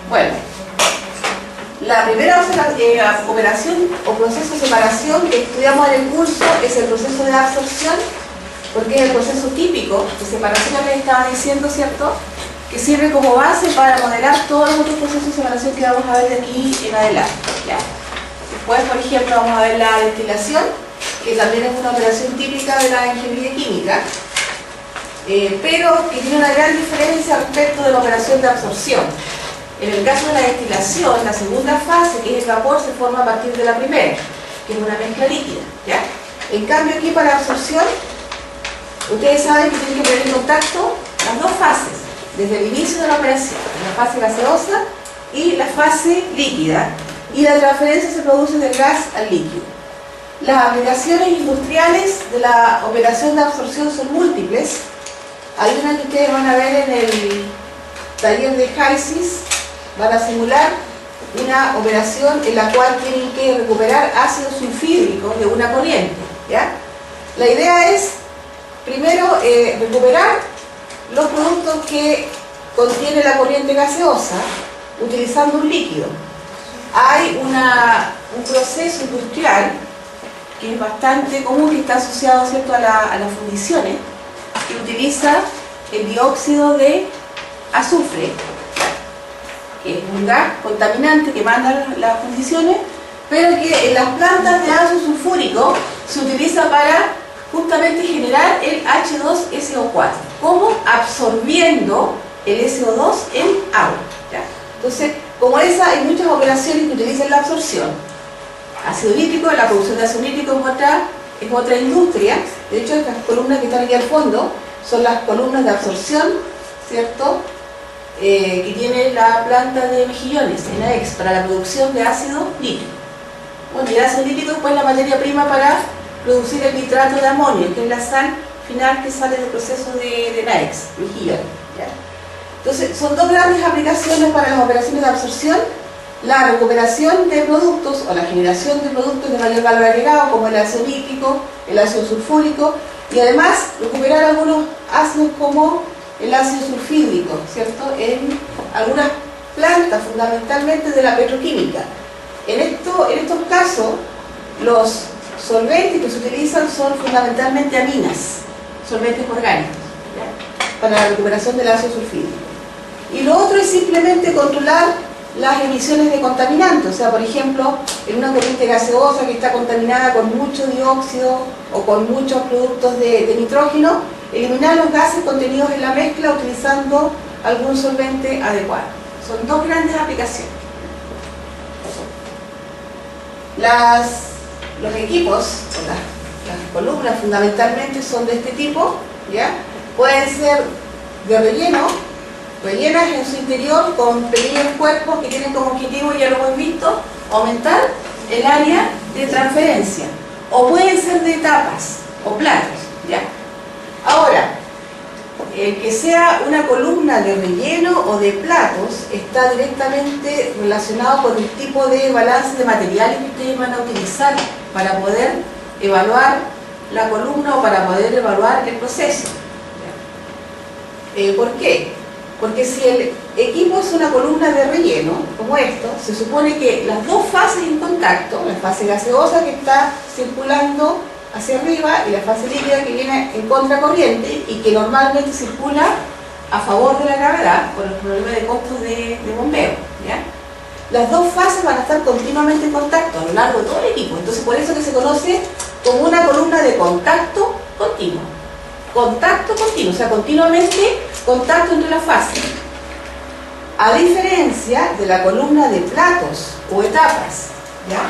Bueno, la primera operación o proceso de separación que estudiamos en el curso es el proceso de absorción, porque es el proceso típico de separación que les estaba diciendo, ¿cierto?, que sirve como base para modelar todos los otros procesos de separación que vamos a ver de aquí en adelante, ¿ya? Después, por ejemplo, vamos a ver la destilación, que también es una operación típica de la ingeniería química, pero que tiene una gran diferencia respecto de la operación de absorción. En el caso de la destilación, la segunda fase, que es el vapor, se forma a partir de la primera, que es una mezcla líquida, ¿ya? En cambio, aquí para la absorción, ustedes saben que tienen que poner en contacto las dos fases, desde el inicio de la operación, la fase gaseosa y la fase líquida, y la transferencia se produce del gas al líquido. Las aplicaciones industriales de la operación de absorción son múltiples. Hay una que ustedes van a ver en el taller de HYSYS. Van a simular una operación en la cual tienen que recuperar ácido sulfídrico de una corriente, ¿ya? La idea es, primero, recuperar los productos que contiene la corriente gaseosa utilizando un líquido. Hay un proceso industrial que es bastante común, que está asociado, ¿cierto?, a las fundiciones, que utiliza el dióxido de azufre, que es un gas contaminante que mandan las fundiciones, pero que en las plantas de ácido sulfúrico se utiliza para justamente generar el H2SO4, como absorbiendo el SO2 en agua, ¿ya? Entonces, como esa, hay muchas operaciones que utilizan la absorción. Ácido nítrico, la producción de ácido nítrico es otra industria. De hecho, estas columnas que están aquí al fondo son las columnas de absorción, ¿cierto?, que tiene la planta de Mejillones, en AEX, para la producción de ácido nítrico. Bueno, y el ácido nítrico es pues la materia prima para producir el nitrato de amonio, que es la sal final que sale del proceso de NAEX, Mejillones, ¿ya? Entonces, son dos grandes aplicaciones para las operaciones de absorción: la recuperación de productos o la generación de productos de mayor valor agregado, como el ácido nítrico, el ácido sulfúrico, y además recuperar algunos ácidos como el ácido sulfídrico, ¿cierto?, en algunas plantas, fundamentalmente de la petroquímica. En estos casos, los solventes que se utilizan son fundamentalmente aminas, solventes orgánicos, ¿ya?, para la recuperación del ácido sulfídrico. Y lo otro es simplemente controlar las emisiones de contaminantes. O sea, por ejemplo, en una corriente gaseosa que está contaminada con mucho dióxido o con muchos productos de nitrógeno, eliminar los gases contenidos en la mezcla utilizando algún solvente adecuado. Son dos grandes aplicaciones. Los equipos, o las columnas fundamentalmente son de este tipo, ¿ya? Pueden ser de relleno, rellenas en su interior con pequeños cuerpos que tienen como objetivo, ya lo hemos visto, aumentar el área de transferencia, o pueden ser de tapas o platos, ¿ya? Ahora, el que sea una columna de relleno o de platos está directamente relacionado con el tipo de balance de materiales que ustedes van a utilizar para poder evaluar la columna o para poder evaluar el proceso. ¿Por qué? Porque si el equipo es una columna de relleno, como esto, se supone que las dos fases en contacto, la fase gaseosa que está circulando hacia arriba y la fase líquida que viene en contracorriente y que normalmente circula a favor de la gravedad por el problema de costos de bombeo, ¿ya? Las dos fases van a estar continuamente en contacto a lo largo de todo el equipo. Entonces, por eso que se conoce como una columna de contacto continuo. Contacto continuo, o sea, continuamente contacto entre las fases. A diferencia de la columna de platos o etapas, ¿ya?,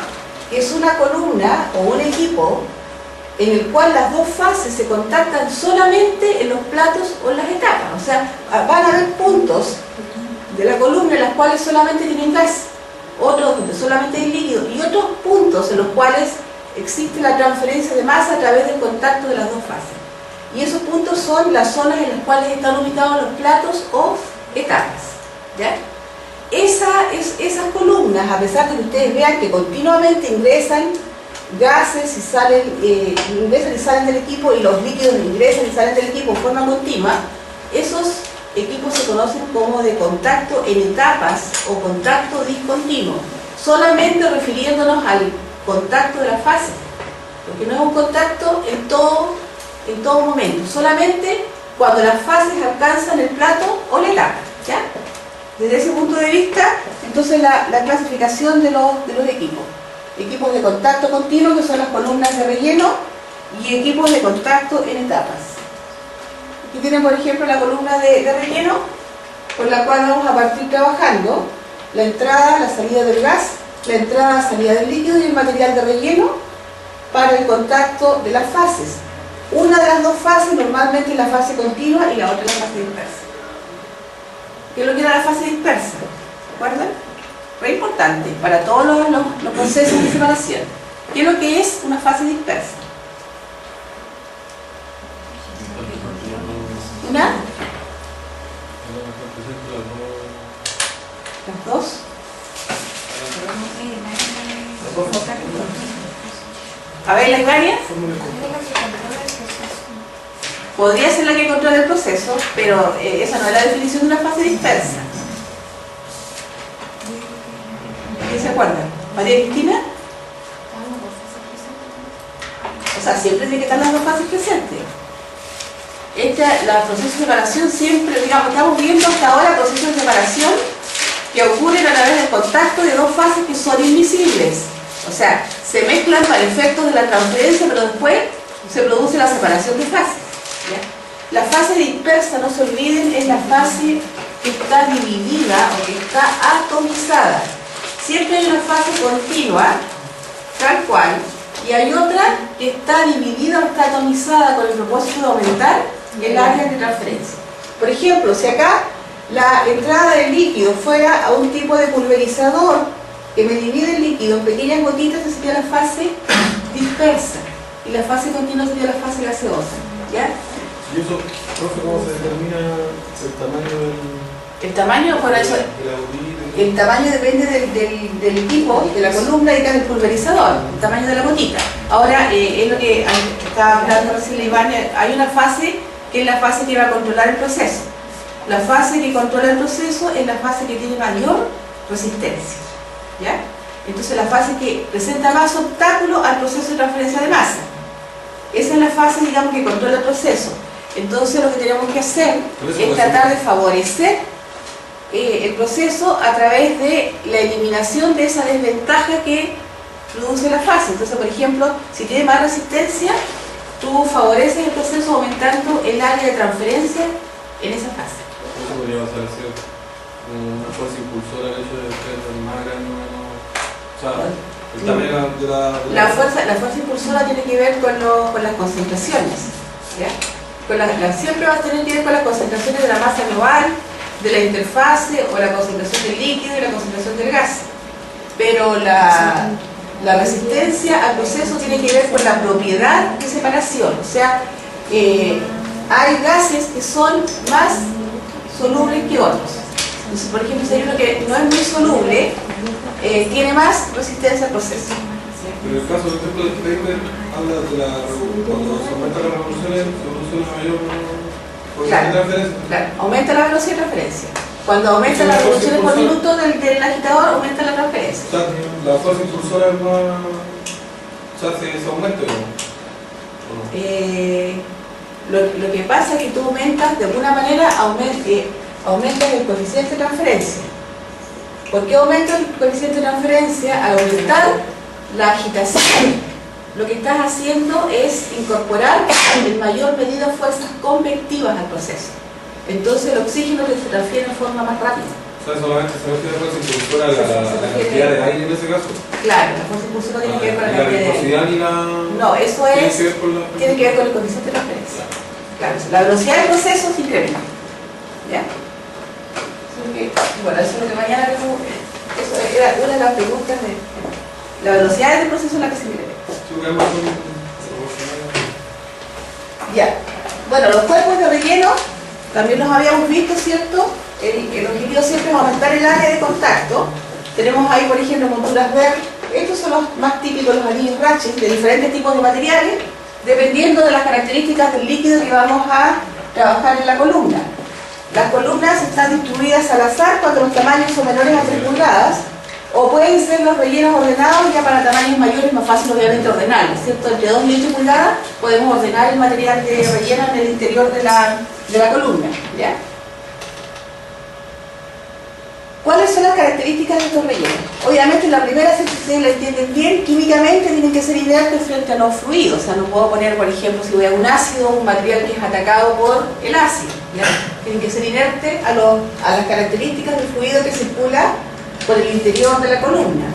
que es una columna o un equipo en el cual las dos fases se contactan solamente en los platos o en las etapas. O sea, van a haber puntos de la columna en las cuales solamente tienen gas, otros donde solamente hay líquido, y otros puntos en los cuales existe la transferencia de masa a través del contacto de las dos fases. Y esos puntos son las zonas en las cuales están ubicados los platos o etapas, ¿ya? Esas columnas, a pesar de que ustedes vean que continuamente ingresan gases y salen, ingresan y salen del equipo, y los líquidos ingresan y salen del equipo en forma continua, equipos se conocen como de contacto en etapas o contacto discontinuo, solamente refiriéndonos al contacto de la fase, porque no es un contacto en todo momento, solamente cuando las fases alcanzan el plato o la etapa, ¿ya? Desde ese punto de vista, entonces la clasificación de los equipos. Equipos de contacto continuo, que son las columnas de relleno, y equipos de contacto en etapas. Aquí tienen, por ejemplo, la columna de relleno, con la cual vamos a partir trabajando la entrada, la salida del gas, la entrada, salida del líquido y el material de relleno para el contacto de las fases. Una de las dos fases normalmente es la fase continua y la otra es la fase dispersa. ¿Qué es lo que era la fase dispersa? ¿Se acuerdan? Fue importante para todos los procesos de separación. ¿Qué es lo que es una fase dispersa? ¿Una? ¿Las dos? A ver, ¿la Ivania? Podría ser la que controla el proceso, pero esa no es la definición de una fase dispersa. ¿Qué se acuerdan? ¿María Cristina? O sea, siempre tiene que estar las dos fases presentes. La proceso de separación siempre, digamos, estamos viendo hasta ahora procesos de separación que ocurren a través del contacto de dos fases que son invisibles. O sea, se mezclan para efectos de la transferencia, pero después se produce la separación de fases, ¿ya? La fase dispersa, no se olviden, es la fase que está dividida o que está atomizada. Siempre hay una fase continua, tal cual, y hay otra que está dividida o está atomizada con el propósito de aumentar el área de transferencia. Por ejemplo, si acá la entrada del líquido fuera a un tipo de pulverizador que me divide el líquido en pequeñas gotitas, esa sería la fase dispersa, y la fase continua sería la fase gaseosa, ¿ya? ¿Y eso, profe, cómo se determina el tamaño del...? El tamaño, por eso, el tamaño depende del equipo, de la columna y del pulverizador, el tamaño de la gotita. Ahora, es lo que estaba hablando recién Ivania, hay una fase que es la fase que va a controlar el proceso. La fase que controla el proceso es la fase que tiene mayor resistencia, ¿ya? Entonces la fase que presenta más obstáculo al proceso de transferencia de masa. Esa es la fase, digamos, que controla el proceso. Entonces lo que tenemos que hacer es tratar de favorecer el proceso a través de la eliminación de esa desventaja que produce la fase. Entonces, por ejemplo, si tiene más resistencia, tú favoreces el proceso aumentando el área de transferencia en esa fase. Eso podría pasar a ser una fuerza impulsora al hecho de ser más grande o menos. O sea, el tamaño de la fuerza impulsora tiene que ver con las concentraciones, ¿ya? Siempre va a tener que ver con las concentraciones de la masa global, de la interfase, o la concentración del líquido y la concentración del gas. Pero la resistencia al proceso tiene que ver con la propiedad de separación. O sea, hay gases que son más solubles que otros. Entonces, por ejemplo, si hay uno que no es muy soluble, tiene más resistencia al proceso. Pero el caso, por ejemplo, del paper habla de cuando se aumentan las revoluciones, se produce una mayor velocidad de transferencia. Claro, aumenta la velocidad de transferencia. Cuando aumenta las revoluciones por minuto del agitador, aumenta la transferencia. O sea, la fuerza impulsora es más... O sea, se aumenta, ¿no? Lo que pasa es que tú aumentas, de alguna manera, aumentas el coeficiente de transferencia. ¿Por qué aumenta el coeficiente de transferencia? Al aumentar la agitación, lo que estás haciendo es incorporar en mayor medida fuerzas convectivas al proceso. Entonces el oxígeno se transfiere en forma más rápida. O sea, solamente se refiere a la fuerza impulsora a la cantidad de aire en ese caso. Claro, la fuerza impulsora tiene que ver con la cantidad de aire. ¿Y la velocidad No, eso tiene que ver con el coeficiente de transferencia. Claro, la velocidad del proceso se incrementa. ¿Ya? Bueno, eso es lo que mañana vemos. Eso era una de las preguntas de la velocidad del proceso en la que se incrementa. Ya. Bueno, los cuerpos de relleno también los habíamos visto, ¿cierto? El objetivo siempre es aumentar el área de contacto. Tenemos ahí, por ejemplo, monturas Berg. Estos son los más típicos, los anillos Ratchet, de diferentes tipos de materiales, dependiendo de las características del líquido que vamos a trabajar en la columna. Las columnas están distribuidas al azar cuando los tamaños son menores a 3 pulgadas, o pueden ser los rellenos ordenados ya para tamaños mayores, más fácil obviamente ordenarlos, ¿cierto? Entre 2 y 8 pulgadas podemos ordenar el material de relleno en el interior de la columna, ¿ya? ¿Cuáles son las características de estos rellenos? Obviamente la primera, si ustedes la entienden bien, químicamente tienen que ser inertes frente a los fluidos. O sea, no puedo poner, por ejemplo, si voy a un ácido, un material que es atacado por el ácido, ¿ya? Tienen que ser inertes a las características del fluido que circula por el interior de la columna.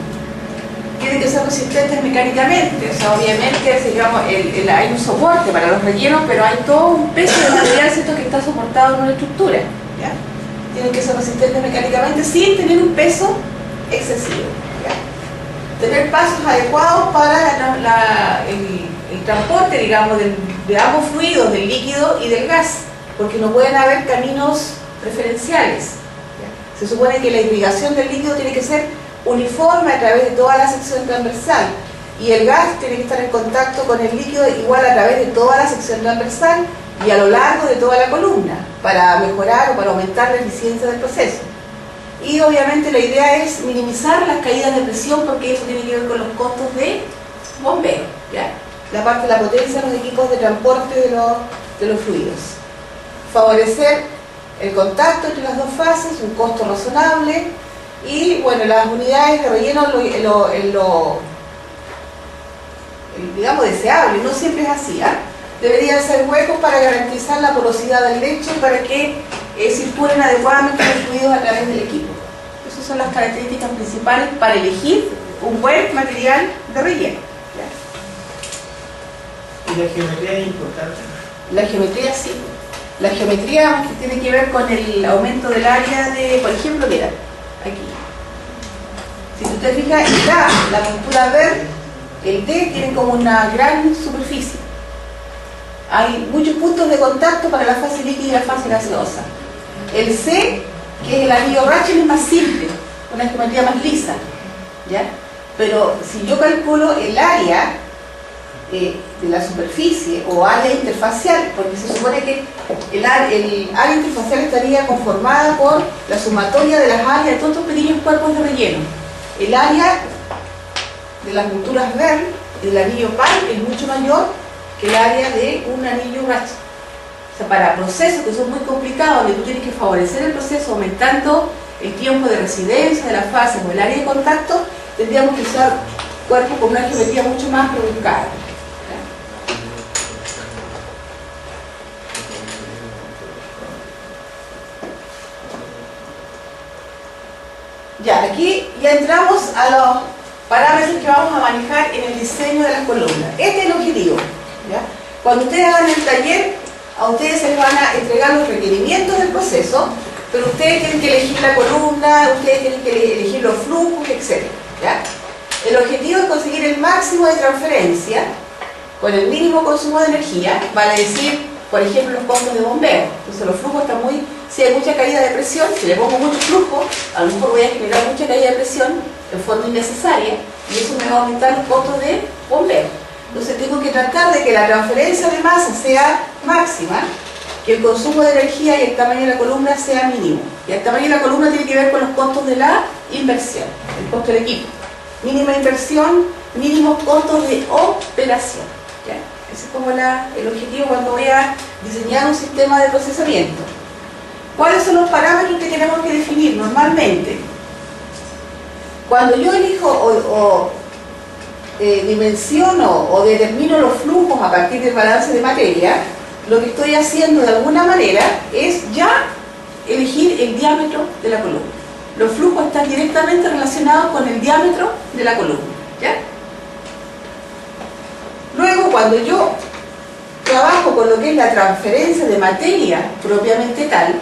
Tienen que ser resistentes mecánicamente. O sea, obviamente, digamos, hay un soporte para los rellenos, pero hay todo un peso de material, ¿cierto?, que está soportado en una estructura, ¿ya? Tienen que ser resistentes mecánicamente sin tener un peso excesivo, ¿ya? Tener pasos adecuados para el transporte, digamos, de ambos fluidos, del líquido y del gas, porque no pueden haber caminos preferenciales, ¿ya? Se supone que la irrigación del líquido tiene que ser uniforme a través de toda la sección transversal, y el gas tiene que estar en contacto con el líquido igual a través de toda la sección transversal y a lo largo de toda la columna, para mejorar o para aumentar la eficiencia del proceso. Y obviamente la idea es minimizar las caídas de presión, porque eso tiene que ver con los costos de bombeo, ¿ya? La parte de la potencia de los equipos de transporte de los fluidos. Favorecer el contacto entre las dos fases, un costo razonable, y bueno, las unidades de relleno digamos deseable, no siempre es así, ¿eh? Deberían ser huecos para garantizar la porosidad del lecho, para que circulen adecuadamente los fluidos a través del equipo. Esas son las características principales para elegir un buen material de relleno, ¿ya? ¿Y la geometría es importante? La geometría sí. La geometría que tiene que ver con el aumento del área de, por ejemplo, mira, aquí. Si usted fija, acá, la pintura verde, el D tiene como una gran superficie. Hay muchos puntos de contacto para la fase líquida y la fase gaseosa. El C, que es el anillo Rachel, es más simple, una geometría más lisa, ¿ya? Pero si yo calculo el área de la superficie o área interfacial, porque se supone que el área interfacial estaría conformada por la sumatoria de las áreas de todos estos pequeños cuerpos de relleno. El área de las pinturas Verne y del anillo Pi es mucho mayor que el área de un anillo Rachel. O sea, para procesos que son muy complicados, donde tú tienes que favorecer el proceso aumentando el tiempo de residencia de las fases o el área de contacto, tendríamos que usar cuerpos con una geometría mucho más rebuscada. Ya, aquí ya entramos a los parámetros que vamos a manejar en el diseño de las columnas. Este es el objetivo, ¿ya? Cuando ustedes hagan el taller, a ustedes se les van a entregar los requerimientos del proceso, pero ustedes tienen que elegir la columna, ustedes tienen que elegir los flujos, etc., ¿ya? El objetivo es conseguir el máximo de transferencia con el mínimo consumo de energía, vale decir, por ejemplo, los costos de bombeo. Entonces los flujos están muy... Si hay mucha caída de presión, si le pongo mucho flujo, a lo mejor voy a generar mucha caída de presión en forma innecesaria, y eso me va a aumentar los costos de bombeo. Entonces tengo que tratar de que la transferencia de masa sea máxima, que el consumo de energía y el tamaño de la columna sea mínimo. Y el tamaño de la columna tiene que ver con los costos de la inversión, el costo del equipo. Mínima inversión, mínimos costos de operación, ¿ya? Ese es como el objetivo cuando voy a diseñar un sistema de procesamiento. ¿Cuáles son los parámetros que tenemos que definir normalmente? Cuando yo elijo dimensiono o determino los flujos a partir del balance de materia, lo que estoy haciendo de alguna manera es ya elegir el diámetro de la columna. Los flujos están directamente relacionados con el diámetro de la columna, ¿ya? Luego, cuando yo trabajo con lo que es la transferencia de materia propiamente tal,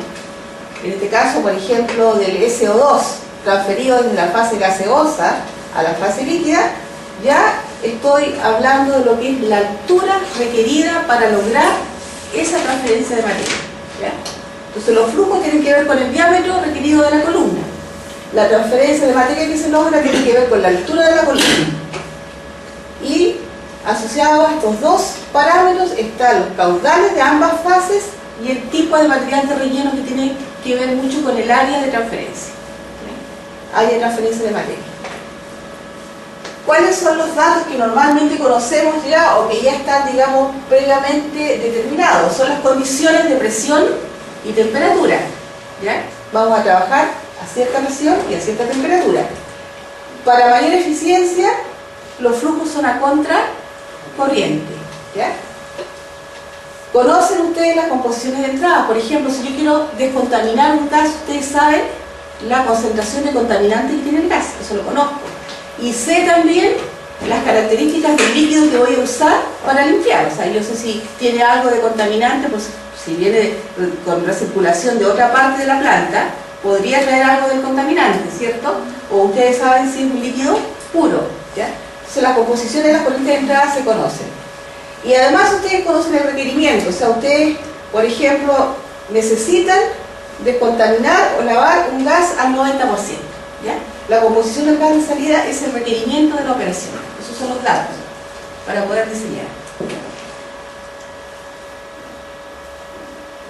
en este caso, por ejemplo, del SO2 transferido desde la fase gaseosa a la fase líquida, ya estoy hablando de lo que es la altura requerida para lograr esa transferencia de materia, ¿ya? Entonces los flujos tienen que ver con el diámetro requerido de la columna. La transferencia de materia que se logra tiene que ver con la altura de la columna. Y asociados a estos dos parámetros están los caudales de ambas fases y el tipo de material de relleno que tiene que ver mucho con el área de transferencia. Área de transferencia de materia. ¿Cuáles son los datos que normalmente conocemos ya o que ya están, digamos, previamente determinados? Son las condiciones de presión y temperatura. ¿Ya? Vamos a trabajar a cierta presión y a cierta temperatura. Para mayor eficiencia, los flujos son a contracorriente. ¿Ya? ¿Conocen ustedes las composiciones de entrada? Por ejemplo, si yo quiero descontaminar un gas, ustedes saben la concentración de contaminante que tiene el gas, eso lo conozco. Y sé también las características del líquido que voy a usar para limpiar. O sea, yo sé si tiene algo de contaminante, pues si viene con recirculación de otra parte de la planta, podría traer algo del contaminante, ¿cierto? O ustedes saben si es un líquido puro, ¿ya? Entonces las composiciones de las corrientes de entrada se conocen. Y además ustedes conocen el requerimiento, o sea, ustedes, por ejemplo, necesitan descontaminar o lavar un gas al 90%, ¿ya? La composición del gas de salida es el requerimiento de la operación. Esos son los datos para poder diseñar.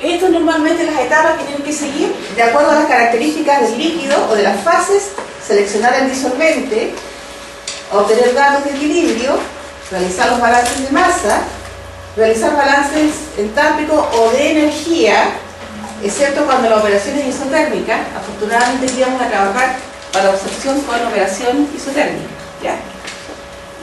Estas normalmente las etapas que tienen que seguir, de acuerdo a las características del líquido o de las fases, seleccionar el disolvente, obtener datos de equilibrio, realizar los balances de masa, realizar balances entálpicos o de energía, excepto cuando la operación es isotérmica. Afortunadamente aquí vamos a trabajar para observación con operación isotérmica, ¿ya?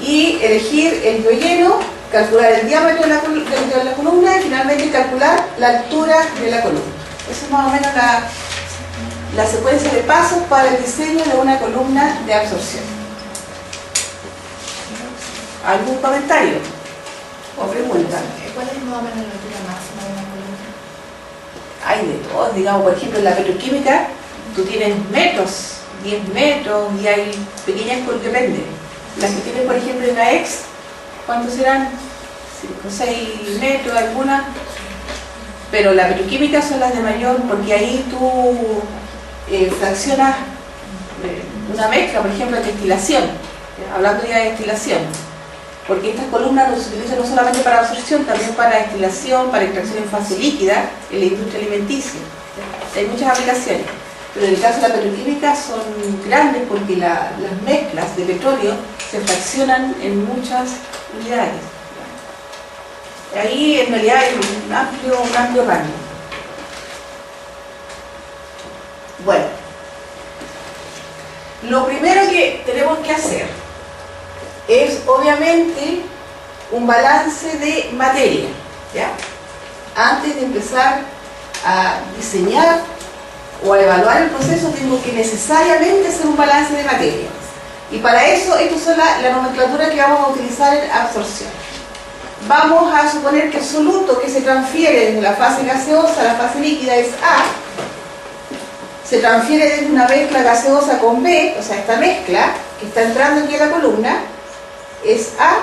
Y elegir el relleno, calcular el diámetro de la columna y finalmente calcular la altura de la columna. Esa es más o menos la secuencia de pasos para el diseño de una columna de absorción. ¿Algún comentario o pregunta? ¿Cuál es más o menos la altura máxima de una columna? Hay de todo, digamos, por ejemplo en la petroquímica tú tienes metros, 10 metros y hay pequeñas que depende. Las que tienes por ejemplo en la EX, ¿cuántos serán? 5 o 6 metros algunas, pero la petroquímica son las de mayor porque ahí tú fraccionas una mezcla, por ejemplo, de destilación, hablando ya de destilación. Porque estas columnas se utilizan no solamente para absorción, también para destilación, para extracción en fase líquida, en la industria alimenticia. Hay muchas aplicaciones, pero en el caso de la petroquímica son grandes porque las mezclas de petróleo se fraccionan en muchas unidades. Ahí en realidad hay un amplio rango. Bueno, lo primero que tenemos que hacer es obviamente un balance de materia, ¿ya? Antes de empezar a diseñar o a evaluar el proceso tengo que necesariamente hacer un balance de materia. Y para eso, esto es la nomenclatura que vamos a utilizar en absorción. Vamos a suponer que el soluto que se transfiere desde la fase gaseosa a la fase líquida es A, se transfiere desde una mezcla gaseosa con B, o sea, esta mezcla que está entrando aquí en la columna, es A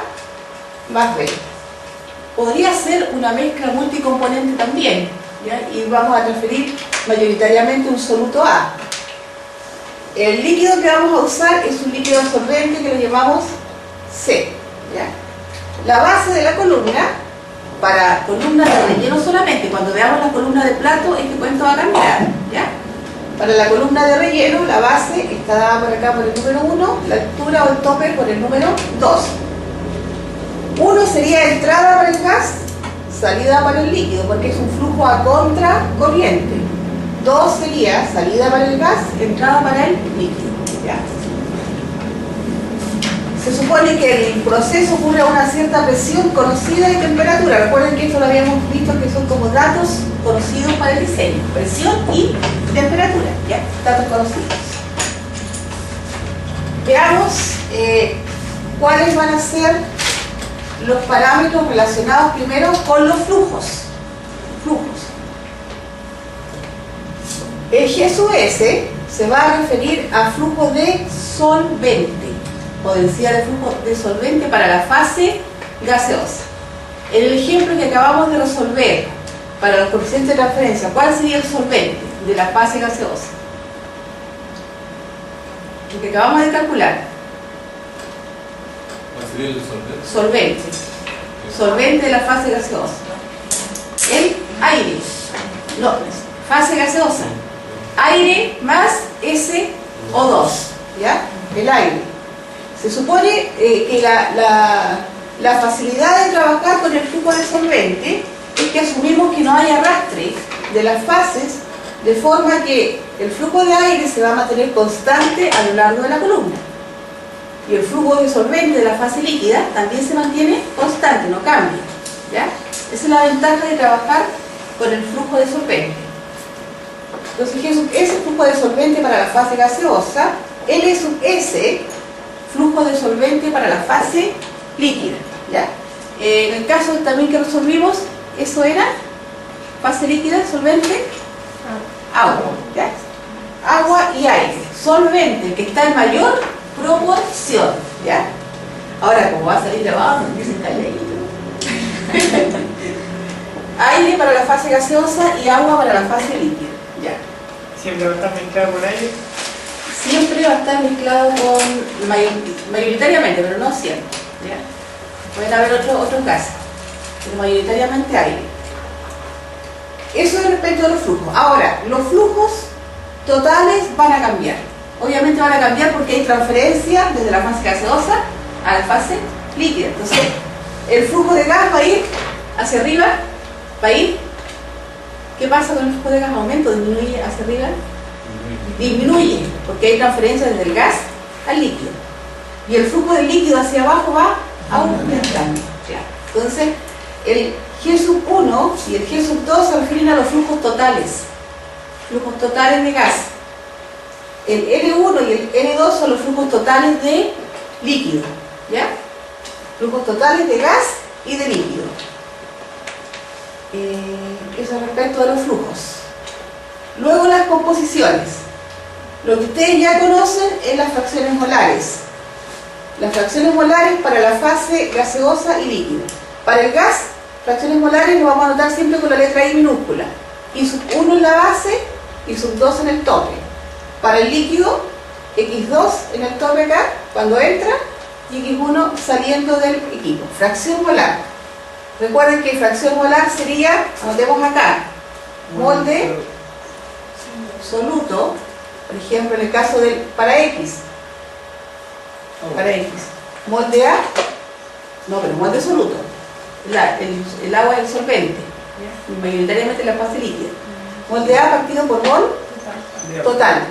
más B. Podría ser una mezcla multicomponente también, ¿ya? Y vamos a transferir mayoritariamente un soluto A. El líquido que vamos a usar es un líquido absorbente que lo llamamos C, ¿ya? La base de la columna, para columnas de relleno solamente, cuando veamos la columna de plato, este cuento va a cambiar, ¿ya? Para la columna de relleno, la base está dada por acá por el número 1, la altura o el tope por el número 2. 1 sería entrada para el gas, salida para el líquido, porque es un flujo a contracorriente. 2 sería salida para el gas, entrada para el líquido, ¿ya? Se supone que el proceso ocurre a una cierta presión conocida y temperatura. Recuerden que esto lo habíamos visto que son como datos conocidos para el diseño. Presión y temperatura, ¿ya? Datos conocidos. Veamos cuáles van a ser los parámetros relacionados primero con los flujos. El G sub S se va a referir a flujo de solvente, o densidad de flujo de solvente para la fase gaseosa. En el ejemplo que acabamos de resolver para los coeficientes de transferencia, ¿cuál sería el solvente de la fase gaseosa? El que acabamos de calcular. ¿Cuál sería el solvente? Solvente de la fase gaseosa. El aire. No, fase gaseosa. Aire más SO2, ¿ya? El aire. Se supone que la facilidad de trabajar con el flujo de solvente es que asumimos que no hay arrastre de las fases, de forma que el flujo de aire se va a mantener constante a lo largo de la columna. Y el flujo de solvente de la fase líquida también se mantiene constante, no cambia, ¿ya? Esa es la ventaja de trabajar con el flujo de solvente. Entonces, G sub S, flujo de solvente para la fase gaseosa, L sub S, flujo de solvente para la fase líquida, ¿ya? En el caso también que resolvimos, eso era fase líquida, solvente, agua, ¿ya? Agua y aire, solvente, que está en mayor proporción, ¿ya? Ahora, como va a salir grabado, no empiecen calladito. Aire para la fase gaseosa y agua para la fase líquida, ¿ya? ¿Siempre va a estar mezclado con aire? Siempre va a estar mezclado con, mayoritariamente, pero no siempre, ¿ya? Pueden haber otros gases, pero mayoritariamente aire. Eso es respecto a los flujos. Ahora, los flujos totales van a cambiar. Obviamente van a cambiar porque hay transferencia desde la fase gaseosa a la fase líquida. Entonces, el flujo de gas va a ir hacia arriba, va a ir. ¿Qué pasa con el flujo de gas? ¿Aumenta o disminuye hacia arriba? Disminuye, porque hay transferencia desde el gas al líquido. Y el flujo del líquido hacia abajo va aumentando. Entonces, el G sub 1 y el G sub 2 se refieren a los flujos totales de gas. El L1 y el L2 son los flujos totales de líquido, ¿ya? Flujos totales de gas y de líquido. Eso respecto a los flujos. Luego las composiciones. Lo que ustedes ya conocen es las fracciones molares. Las fracciones molares para la fase gaseosa y líquido. Para el gas, fracciones molares lo vamos a anotar siempre con la letra I minúscula. I sub 1 en la base y sub 2 en el tope. Para el líquido, X2 en el tope acá, cuando entra, y X1 saliendo del equipo. Fracción molar. Recuerden que fracción molar sería, anotemos acá, molde soluto, por ejemplo, en el caso del, para X, molde A, no, pero molde soluto, el agua es el solvente, mayoritariamente la fase líquida. Molde A partido por mol total,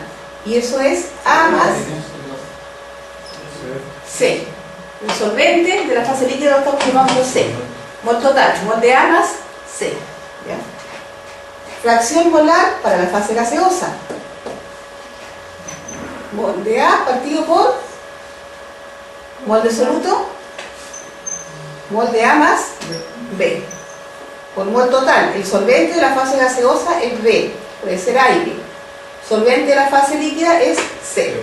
y eso es A más C. El solvente de la fase líquida lo estamos llamando C. Mol total, molde A más C, ¿ya? Fracción molar para la fase gaseosa. Molde A partido por molde soluto, molde A más B. Por mol total, el solvente de la fase gaseosa es B, puede ser aire. Solvente de la fase líquida es C.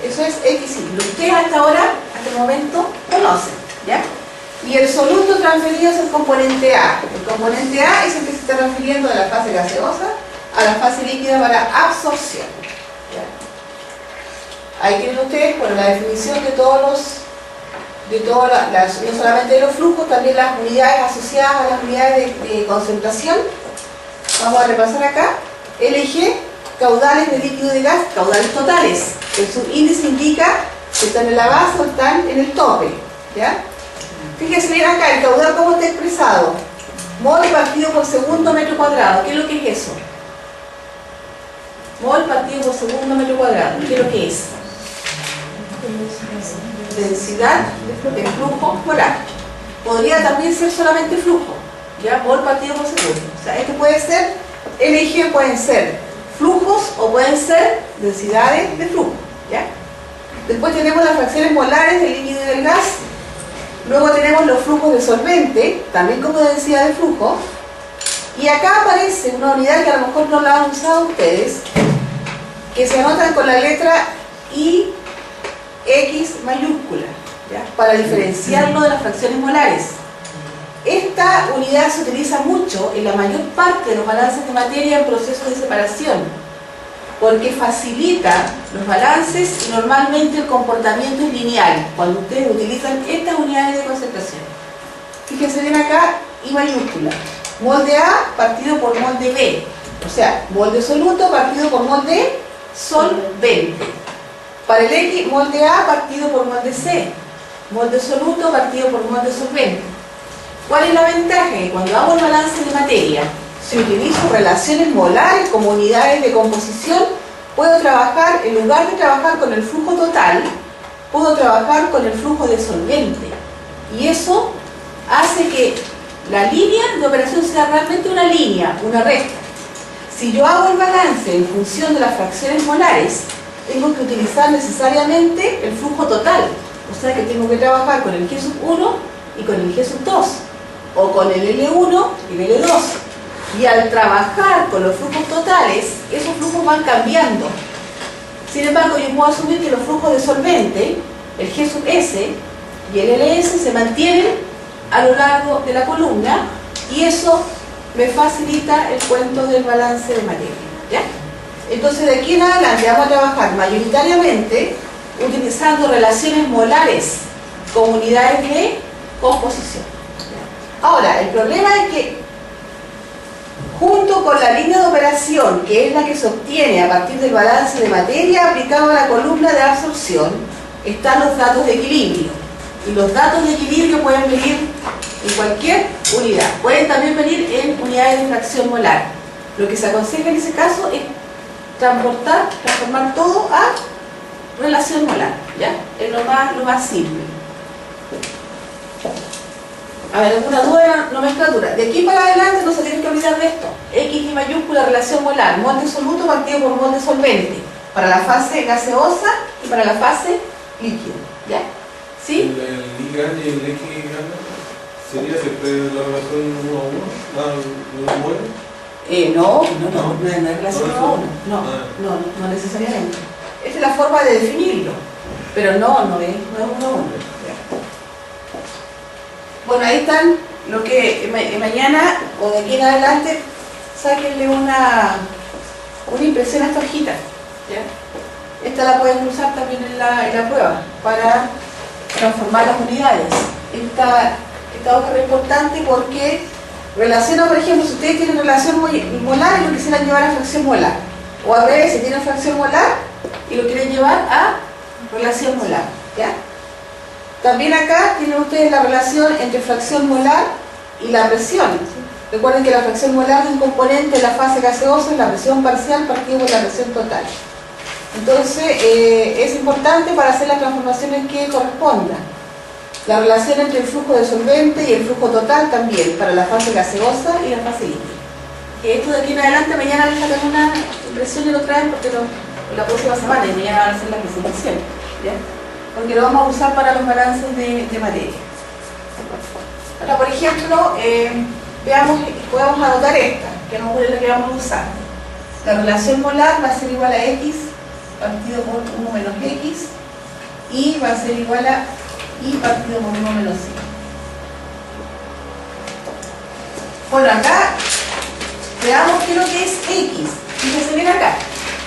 Eso es X. Lo que ustedes hasta ahora, hasta el momento, conocen, ¿ya? Y el soluto transferido es el componente A. El componente A es el que se está refiriendo de la fase gaseosa a la fase líquida para absorción, ¿ya? Ahí tienen ustedes, bueno, la definición de todos los, no solamente de los flujos, también las unidades asociadas a las unidades de concentración. Vamos a repasar acá. LG, caudales de líquido y de gas, caudales totales. El subíndice indica si están en la base o están en el tope, ¿ya? Fíjense bien acá, el caudal cómo está expresado. Mol partido por segundo metro cuadrado. ¿Qué es lo que es eso? Mol partido por segundo metro cuadrado. ¿Qué es lo que es? Densidad de flujo molar. Podría también ser solamente flujo, ¿ya? Mol partido por segundo. O sea, este puede ser, LG pueden ser flujos o pueden ser densidades de flujo, ¿ya? Después tenemos las fracciones molares del líquido y del gas. Luego tenemos los flujos de solvente, también como densidad de flujo. Y acá aparece una unidad que a lo mejor no la han usado ustedes, que se anotan con la letra I X mayúscula, ¿ya? Para diferenciarlo de las fracciones molares. Esta unidad se utiliza mucho en la mayor parte de los balances de materia en procesos de separación, porque facilita los balances y normalmente el comportamiento es lineal cuando ustedes utilizan estas unidades de concentración. Fíjense bien acá, I mayúscula. Molde A partido por molde B. O sea, molde soluto partido por molde solvente. Para el X, molde A partido por molde C. Molde soluto partido por molde solvente. ¿Cuál es la ventaja? Que cuando hago el balance de materia, si utilizo relaciones molares como unidades de composición, puedo trabajar, en lugar de trabajar con el flujo total, puedo trabajar con el flujo de solvente. Y eso hace que la línea de operación sea realmente una línea, una recta. Si yo hago el balance en función de las fracciones molares, tengo que utilizar necesariamente el flujo total. O sea que tengo que trabajar con el G1 y con el G2, o con el L1 y el L2. Y al trabajar con los flujos totales, esos flujos van cambiando. Sin embargo, yo puedo asumir que los flujos de solvente, el G sub S y el LS, se mantienen a lo largo de la columna, y eso me facilita el cuento del balance de materia, ¿ya? Entonces, de aquí en adelante vamos a trabajar mayoritariamente utilizando relaciones molares como unidades de composición. Ahora, el problema es que junto con la línea de operación, que es la que se obtiene a partir del balance de materia aplicado a la columna de absorción, están los datos de equilibrio. Y los datos de equilibrio pueden venir en cualquier unidad. Pueden también venir en unidades de fracción molar. Lo que se aconseja en ese caso es transformar todo a relación molar, ¿ya? Es lo más simple. A ver, ¿alguna duda? Nomenclatura. De aquí para adelante no se tienen que olvidar de esto. X y mayúscula, relación molar, molde soluto partido por molde solvente, para la fase gaseosa y para la fase líquida, ¿ya? ¿Sí? El I grande y el X grande sería siempre la relación 1 a 1, ¿la mueve? No es relación 1 a 1. No necesariamente. Esa es la forma de definirlo, pero no es 1 a 1. Bueno, ahí están lo que mañana o de aquí en adelante sáquenle una impresión a esta hojita, ¿ya? Esta la pueden usar también en la prueba para transformar las unidades. Esta hoja es importante porque relaciona, por ejemplo, si ustedes tienen relación molar y lo quisieran llevar a fracción molar, o al revés, si tienen fracción molar y lo quieren llevar a relación molar, ¿ya? También acá tienen ustedes la relación entre fracción molar y la presión. Recuerden que la fracción molar de un componente de la fase gaseosa es la presión parcial partido por la presión total. Entonces, es importante para hacer las transformaciones que correspondan. La relación entre el flujo de solvente y el flujo total también, para la fase gaseosa y la fase líquida. Esto de aquí en adelante, mañana les sacan una impresión y lo traen porque la próxima semana y mañana van a hacer la presentación, ¿ya? Porque lo vamos a usar para los balances de materia. Ahora, por ejemplo, podemos anotar esta, que no es la que vamos a usar. La relación molar va a ser igual a X partido por 1 menos X, y va a ser igual a Y partido por 1 menos Y. Bueno, acá veamos qué es lo que es X. Fíjense bien acá,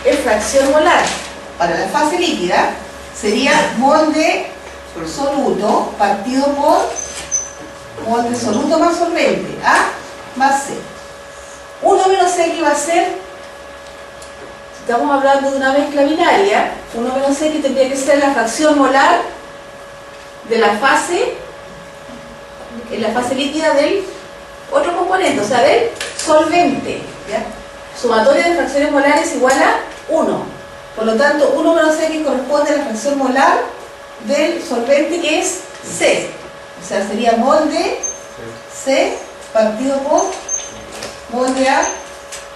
es fracción molar. Para la fase líquida sería molde soluto partido por molde soluto más solvente, A más C. 1 menos X va a ser, si estamos hablando de una mezcla binaria, 1 menos X tendría que ser la fracción molar de la fase, en la fase líquida del otro componente, o sea, del solvente, ¿ya? Sumatoria de fracciones molares igual a 1. Por lo tanto, 1 menos X corresponde a la fracción molar del solvente, que es C. O sea, sería molde C partido por molde A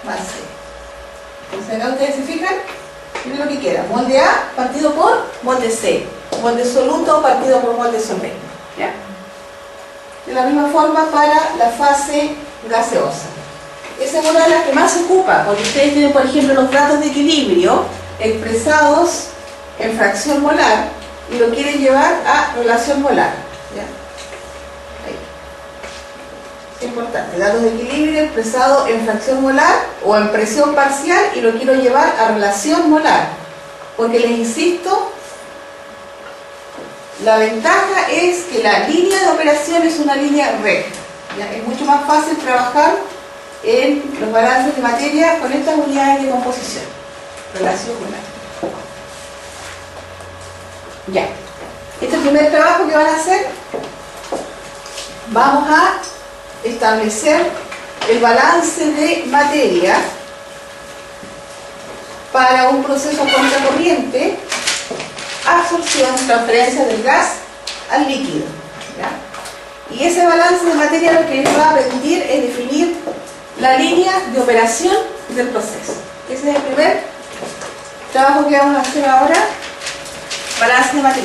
más C. Entonces acá ustedes se fijan, miren lo que quieran. Molde A partido por molde C. Molde soluto partido por molde solvente, ¿ya? De la misma forma para la fase gaseosa. Esa es una de las que más se ocupa, porque ustedes tienen, por ejemplo, los datos de equilibrio expresados en fracción molar y lo quieren llevar a relación molar, ¿ya? Ahí. Es importante, datos de equilibrio expresado en fracción molar o en presión parcial y lo quiero llevar a relación molar, porque les insisto, la ventaja es que la línea de operación es una línea recta, ¿ya? Es mucho más fácil trabajar en los balances de materia con estas unidades de composición. Relación con la. Ya. Este primer trabajo que van a hacer, vamos a establecer el balance de materia para un proceso contracorriente, absorción, transferencia del gas al líquido. ¿Ya? Y ese balance de materia lo que nos va a permitir es definir la línea de operación del proceso. Ese es el primer trabajo que vamos a hacer ahora, balance de materia.